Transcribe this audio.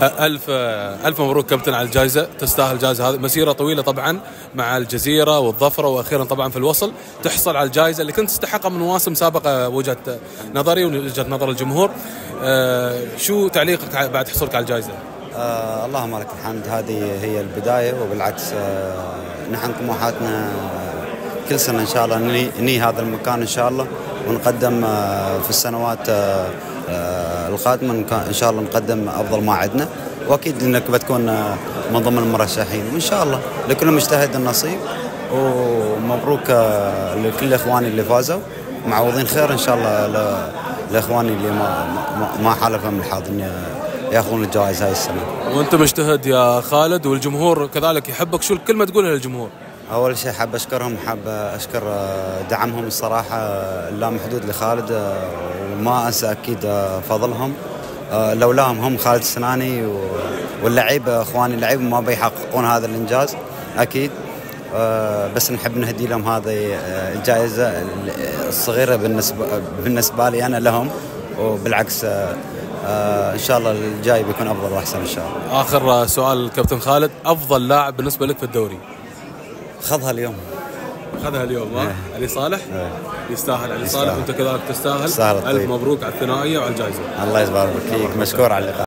ألف مبروك كابتن على الجائزة، تستاهل الجائزة هذه، مسيرة طويلة طبعا مع الجزيرة والظفرة وأخيرا طبعا في الوصل تحصل على الجائزة اللي كنت تستحقها من مواسم سابقة وجهة نظري ووجهة نظر الجمهور. شو تعليقك بعد حصولك على الجائزة؟ اللهم لك الحمد، هذه هي البداية، وبالعكس نحن طموحاتنا كل سنة إن شاء الله ننهي هذا المكان إن شاء الله، ونقدم في السنوات القادمة إن شاء الله نقدم أفضل ما عندنا، وأكيد إنك بتكون من ضمن المرشحين، وإن شاء الله لكل مجتهد النصيب، ومبروك لكل إخواني اللي فازوا، معوضين خير إن شاء الله لإخواني اللي ما حالفهم الحظ إن ياخذون الجوائز هاي السنة. وأنت مجتهد يا خالد، والجمهور كذلك يحبك، شو الكلمة تقولها للجمهور؟ أول شيء حاب أشكرهم، حاب أشكر دعمهم الصراحة اللامحدود لخالد، وما أنسى أكيد فضلهم، لولاهم هم خالد السناني واللعيبة إخواني اللعيبة ما بيحققون هذا الإنجاز أكيد. بس نحب نهدي لهم هذه الجائزة الصغيرة بالنسبة لي أنا لهم، وبالعكس إن شاء الله الجاي بيكون أفضل وأحسن إن شاء الله. آخر سؤال كابتن خالد، أفضل لاعب بالنسبة لك في الدوري؟ خذها اليوم. خذها اليوم علي صالح؟ يستاهل علي صالح، وأنت كذلك تستاهل. ألف مبروك على الثنائية وعلى الجائزة. الله يبارك فيك، مشكور على اللقاء.